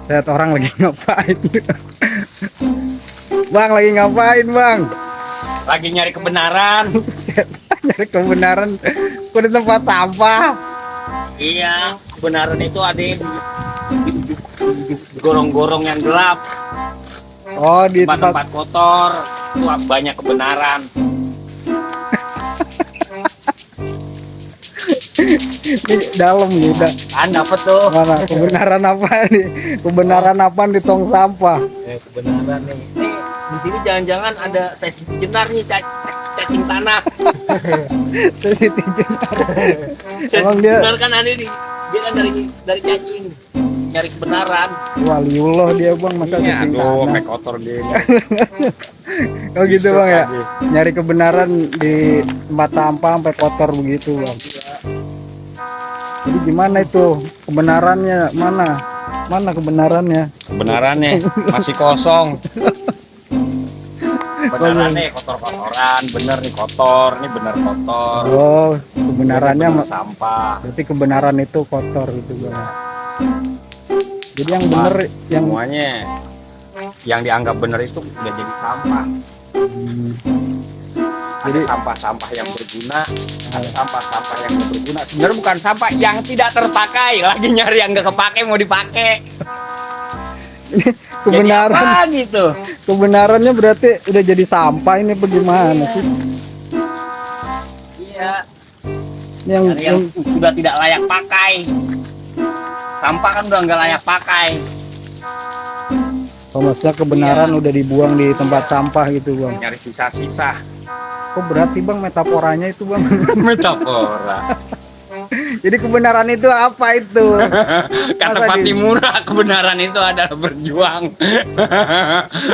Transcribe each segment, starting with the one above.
Lihat orang lagi ngapain. Bang, lagi ngapain, Bang? Lagi nyari kebenaran. Nyari kebenaran. Kok di tempat sampah? Iya, kebenaran itu ada di gorong-gorong yang gelap, Oh, di tempat tempat-tempat kotor. Itu banyak kebenaran. di dalam nih. Dapat tuh. Mana kebenaran apa nih? Kebenaran apa di tong sampah? Kebenaran nih. Nih, di sini jangan-jangan ada sesi jenar nih, cacing tanah. Sesi jenar. Sesi Emang dia jenar kan ada di dia kan dari cacing. Nyari kebenaran. waliullah dia, Bang, masa Iya, cacing aduh, tanah. sampai kotor dia. Oh gitu, Bisa Bang ya. lagi. Nyari kebenaran di tempat sampah sampai kotor begitu, Bang. Jadi gimana itu kebenarannya? Mana kebenarannya? Kebenarannya masih kosong. Kebenarannya kotor-kotoran, bener nih kotor, ini bener kotor. Oh, kebenarannya Bener sampah. berarti kebenaran itu kotor gitu, Bang. Jadi yang bener yang Semuanya yang dianggap bener itu udah jadi sampah. Ada Jadi- sampah-sampah yang berguna, ada sampah-sampah yang nggak berguna. Sebenarnya bukan sampah yang tidak terpakai, lagi nyari yang nggak kepake mau dipakai. kebenaran Jadi apa gitu? kebenarannya berarti udah jadi sampah ini bagaimana sih? Iya, Ini yang, nyari yang sudah tidak layak pakai. Sampah kan udah nggak layak pakai. oh, maksudnya kebenaran Iya. udah dibuang di tempat sampah gitu, Bang. Nyari sisa-sisa. Kok berarti, Bang, metaforanya itu, Bang? Metafora. Jadi kebenaran itu apa itu? Kata Masa di- Patimura, kebenaran itu adalah berjuang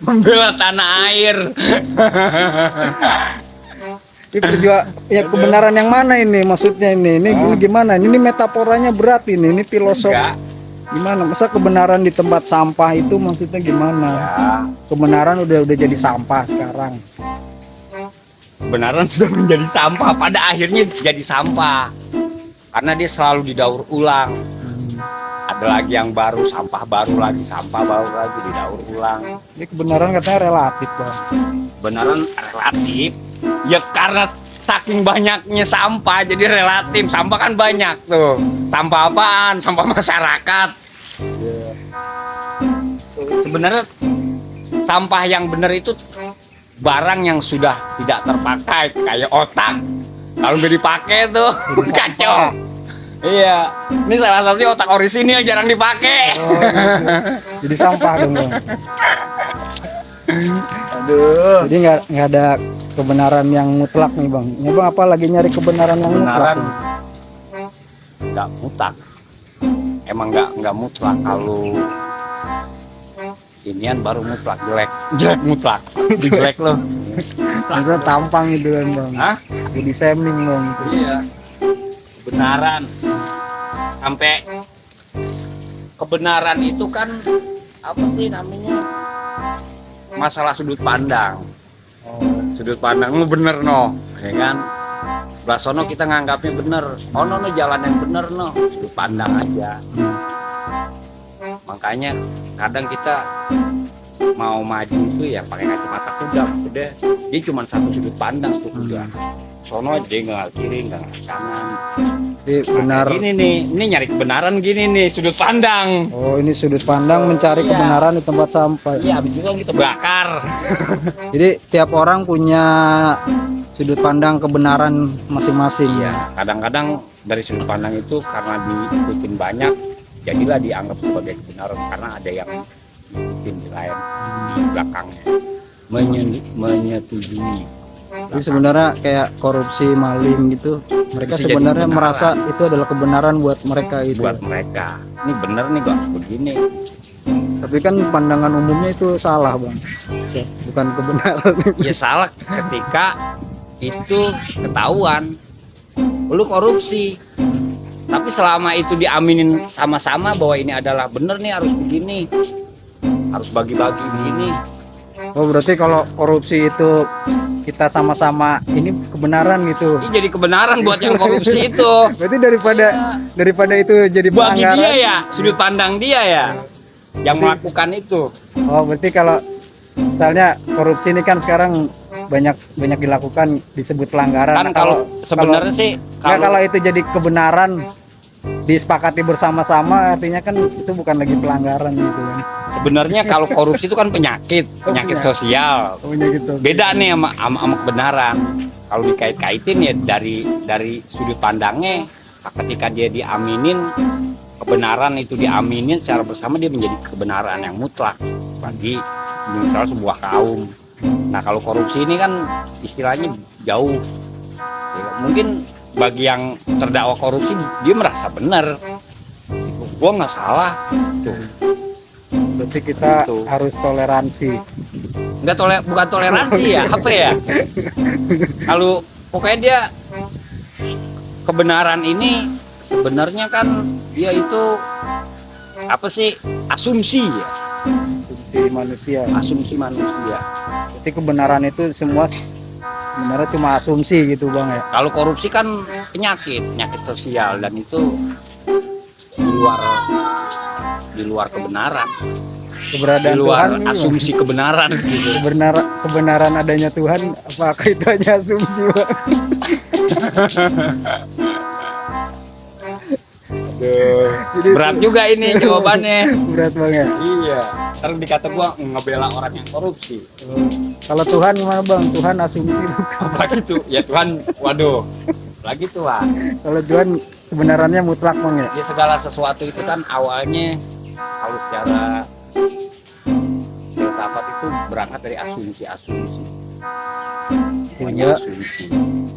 membela tanah air. Ini ya kebenaran yang mana ini maksudnya ini? Ini gimana? Ini metaforanya berat ini filosof. Enggak. Gimana? Masa kebenaran di tempat sampah itu maksudnya gimana? Ya, Kebenaran udah jadi sampah sekarang. kebenaran sudah menjadi sampah, pada akhirnya jadi sampah. Karena dia selalu didaur ulang. Ada lagi yang baru, sampah baru lagi, sampah baru lagi, didaur ulang. Ini kebenaran katanya relatif, Bang. Benaran relatif. Ya karena saking banyaknya sampah jadi relatif. Sampah kan banyak tuh. Sampah apaan? Sampah masyarakat. Sebenarnya sampah yang benar itu barang yang sudah tidak terpakai, kayak otak. Kalau nggak dipakai tuh Jadi kacau. sampah. Iya, ini salah satunya otak orisinil jarang dipakai. Oh, gitu. Jadi sampah dong, Bang. Aduh. Jadi nggak ada kebenaran yang mutlak nih, Bang. Ini, Bang, apa lagi nyari kebenaran yang mutlak? Kebenaran nih? nggak mutlak. Emang nggak mutlak. Kalau inian baru mutlak, jelek mutlak. Jelek loh. Maksudnya tampang gitu kan, Bang. Hah? Jadi shaming, Bang. Iya. Kebenaran. Sampai kebenaran itu kan apa sih namanya? Masalah sudut pandang. Sudut pandang lu bener no, ya kan? Sebelah sono kita nganggapnya bener. Oh no jalan yang bener no, sudut pandang aja. Makanya kadang kita mau maju itu ya pakai kacamata kuda, udah dia cuma satu sudut pandang tuh kuda. Sono dia nggak kiri nggak kanan. Jadi benar. Gini nih, ini nyari kebenaran gini nih sudut pandang. Oh, ini sudut pandang mencari Iya. kebenaran di tempat sampah. Iya, habis itu kan kita bakar. Jadi tiap orang punya sudut pandang kebenaran masing-masing. Iya, kadang-kadang dari sudut pandang itu karena diikutin banyak, jadilah dianggap sebagai kebenaran karena ada yang ikutin di lain di belakangnya menyetujui. Jadi sebenarnya kayak korupsi, maling gitu. Mereka Bisa jadi sebenarnya kebenaran. merasa itu adalah kebenaran buat mereka itu. Buat mereka ini bener nih gak harus begini. Tapi kan pandangan umumnya itu salah, Bang. Ya, bukan kebenaran. Ya salah ketika itu ketahuan lu korupsi, tapi selama itu diaminin sama-sama bahwa ini adalah bener nih harus begini, harus bagi-bagi begini. Oh, berarti kalau korupsi itu kita sama-sama ini kebenaran gitu. Ini jadi kebenaran buat yang korupsi itu. Berarti daripada Iya. daripada itu jadi Bagi pelanggaran. dia ya, sudut pandang dia ya. yang melakukan itu. Oh, berarti kalau misalnya korupsi ini kan sekarang banyak dilakukan, disebut pelanggaran. Kan Nah, kalau sebenarnya sih kalau itu jadi kebenaran disepakati bersama-sama, artinya kan itu bukan lagi pelanggaran gitu kan. sebenarnya kalau korupsi itu kan penyakit sosial. Penyakit sosial. Beda nih sama kebenaran. Kalau dikait-kaitin ya dari sudut pandangnya, ketika dia diaminin, kebenaran itu diaminin secara bersama, dia menjadi kebenaran yang mutlak bagi misalnya sebuah kaum. Nah kalau korupsi ini kan istilahnya jauh ya, mungkin bagi yang terdakwa korupsi dia merasa benar, gua nggak salah tuh. Berarti kita Gitu. harus toleransi. Bukan toleransi ya, apa ya? Kalau pokoknya dia kebenaran ini sebenarnya kan dia itu apa sih, asumsi ya, asumsi manusia. Jadi kebenaran itu semua sebenarnya cuma asumsi gitu bang ya. Kalau korupsi kan penyakit sosial, dan itu di luar kebenaran, di Keberadaan luar Tuhan, asumsi kebenaran gitu. kebenaran adanya Tuhan, apakah itu hanya asumsi bang? Aduh, Jadi berat juga ini jawabannya. Berat bang ya. Iya, ntar dikata gua ngebela orang yang korupsi. Kalau Tuhan gimana bang? Tuhan asumsi bukan. Apalagi tuh, ya Tuhan, waduh, lagi Tuhan. Kalau Tuhan kebenarannya mutlak bang ya. Ya segala sesuatu itu kan awalnya kalau secara filsafat itu berangkat dari asumsi. Semuanya Sehingga asumsi.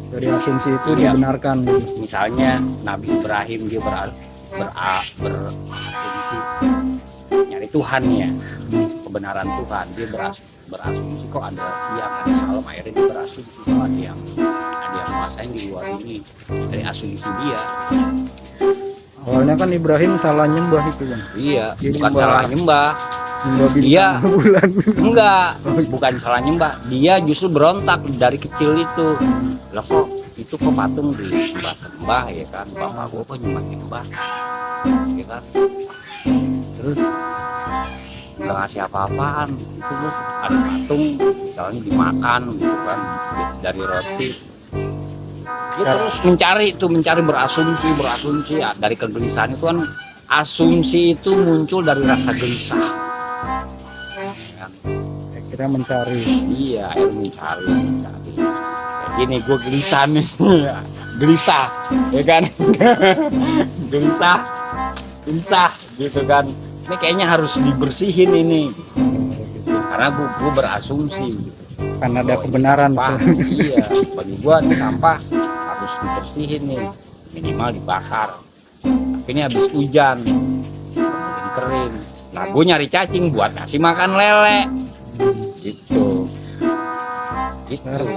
dari asumsi itu Iya. dibenarkan gitu. Misalnya Nabi Ibrahim dia berasumsi nyari Tuhan ya, kebenaran Tuhan. Dia berasumsi kok ada siang, ada malam, akhirnya dia berasumsi kok ada yang menguasain di luar ini, dari asumsi dia. Awalnya kan Ibrahim salah nyembah itu bang. Iya, Dia bukan nyembah- salah nyembah. Nyembah bintang Iya. bulan. Enggak, bukan salah nyembah. Dia justru berontak dari kecil itu. Lah kok itu kok patung disembah-sembah ya kan? Bapak gua kok nyembah-nyembah. Ya kan? Terus nggak ngasih apa-apaan. Itu terus ada patung misalnya dimakan gitu kan, dari roti. Dia terus mencari berasumsi ya, dari kegelisahan itu kan. Asumsi itu muncul dari rasa gelisah. Akhirnya mencari. Iya, air mencari. Kayak gini, gue gelisah nih, gelisah, ya kan? gelisah, gitu kan? Ini kayaknya harus dibersihin ini, karena gue berasumsi. Gitu. Karena ada Oh, ini kebenaran. sampah. Iya, bagi gue ini sampah harus dibersihin nih, minimal dibakar. Tapi ini habis hujan, kemudian kering. Nah, gue nyari cacing buat ngasih makan lele. Gitu.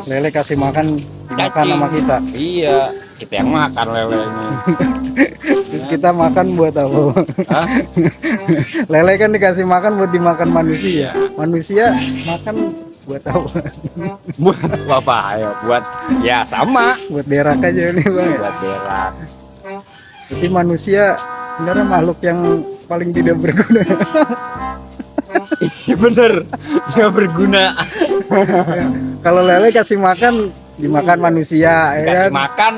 Lele kasih makan, dimakan Cacing. sama kita. Iya, kita yang makan lelenya. Terus kita makan buat apa? Hah? Lele kan dikasih makan buat dimakan manusia. Iya. Manusia makan buat apa? Buat apa? Ayo, buat ya sama. Buat berak aja ini bang ya. Buat berak. Jadi manusia sebenarnya makhluk yang paling tidak berguna. Iya bener, nggak berguna. Kalau lele kasih makan, dimakan manusia, ya Dikasih kan? makan,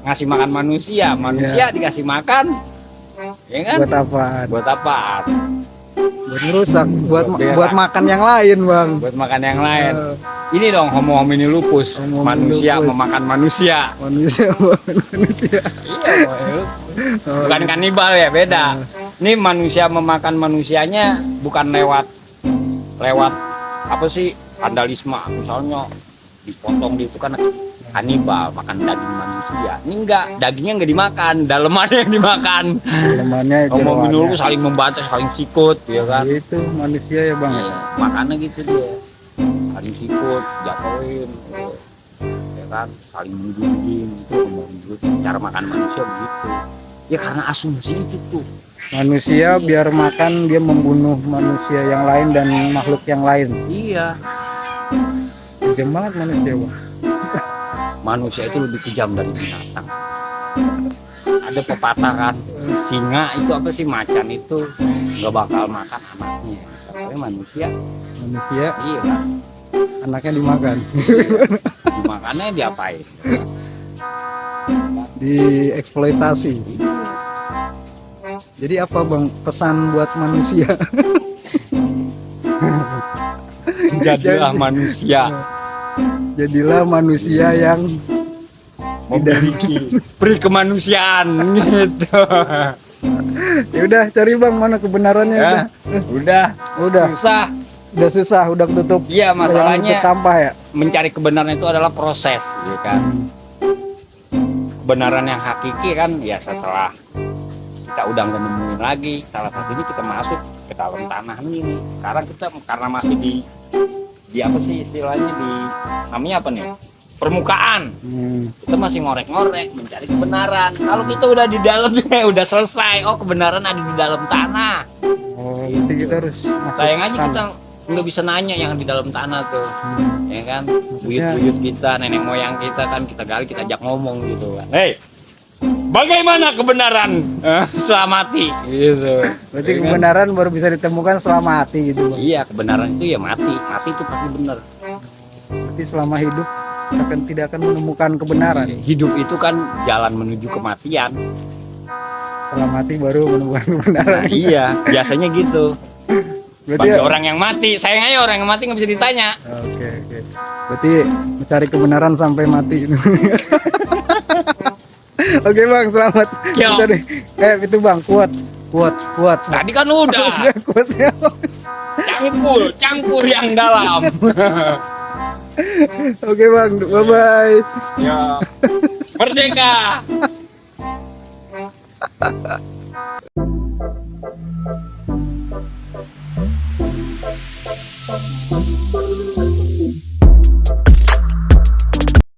ngasih makan manusia dikasih makan, ya kan? Buat apa? Buat apaan? Buat merusak, buat berak. buat makan yang lain bang. Buat makan yang lain. Ini dong homo homini lupus, Homo homini manusia lupus. memakan manusia. Manusia makan manusia. Iya, bukan kanibal ya, beda. Ini manusia memakan manusianya bukan lewat apa sih, vandalisme misalnya dipotong itu kan kanibal, makan daging manusia. Ini enggak, dagingnya enggak dimakan, dalemannya yang dimakan. Dalemannya Homo homini jeroannya. lupus saling membaca, saling sikut, ya kan? Itu manusia ya bang. Iya, makannya gitu dia, saling sikut, jatuhin, ya kan, saling menggigit, itu menggigit. Cara makan manusia begitu. Ya karena asumsi itu tuh. Manusia biar makan dia membunuh manusia yang lain dan makhluk yang lain. Iya, Kejam banget manusia bang. manusia itu lebih kejam dari binatang. Ada pepatah kan, singa itu apa sih, macan itu nggak bakal makan anaknya. Tapi manusia, Manusia iya kan, anaknya dimakan. dimakannya diapain? Dieksploitasi. Jadi apa bang pesan buat manusia? Jadilah manusia Jadilah manusia yang memiliki peri kemanusiaan gitu. ya udah cari bang mana kebenarannya Ya, udah susah udah tutup. Iya, masalahnya sampah ya. mencari kebenaran itu adalah proses, ya kan. Kebenaran yang hakiki kan ya setelah kita udah nggak nemuin lagi, salah satunya kita masuk ke dalam tanah ini. Sekarang kita karena masih di apa sih istilahnya, di namanya apa nih, permukaan, kita masih ngorek-ngorek mencari kebenaran. Kalau kita udah di dalamnya udah selesai, oh kebenaran ada di dalam tanah. Oh gitu kita harus masuk Sayang aja tanah. kita nggak bisa nanya yang di dalam tanah tuh, ya kan, buyut-buyut kita, nenek moyang kita kan kita gali, kita ajak ngomong gitu kan. Hei, bagaimana kebenaran setelah mati? Gitu. Berarti Ya kan? kebenaran baru bisa ditemukan setelah mati gitu bang. Iya, kebenaran itu ya mati itu pasti benar. Berarti selama hidup tidak akan menemukan kebenaran. Hidup itu kan jalan menuju kematian. Setelah mati baru menemukan kebenaran. Nah iya, biasanya gitu. Berarti Bagi orang yang mati, sayang aja orang yang mati nggak bisa ditanya. Oke. Berarti mencari kebenaran sampai mati. Oke bang, selamat. Yo. Itu deh. Itu bang, kuat. Tadi kan udah Quotes-nya. cangkur yang dalam. Oke bang, bye bye. Ya, merdeka.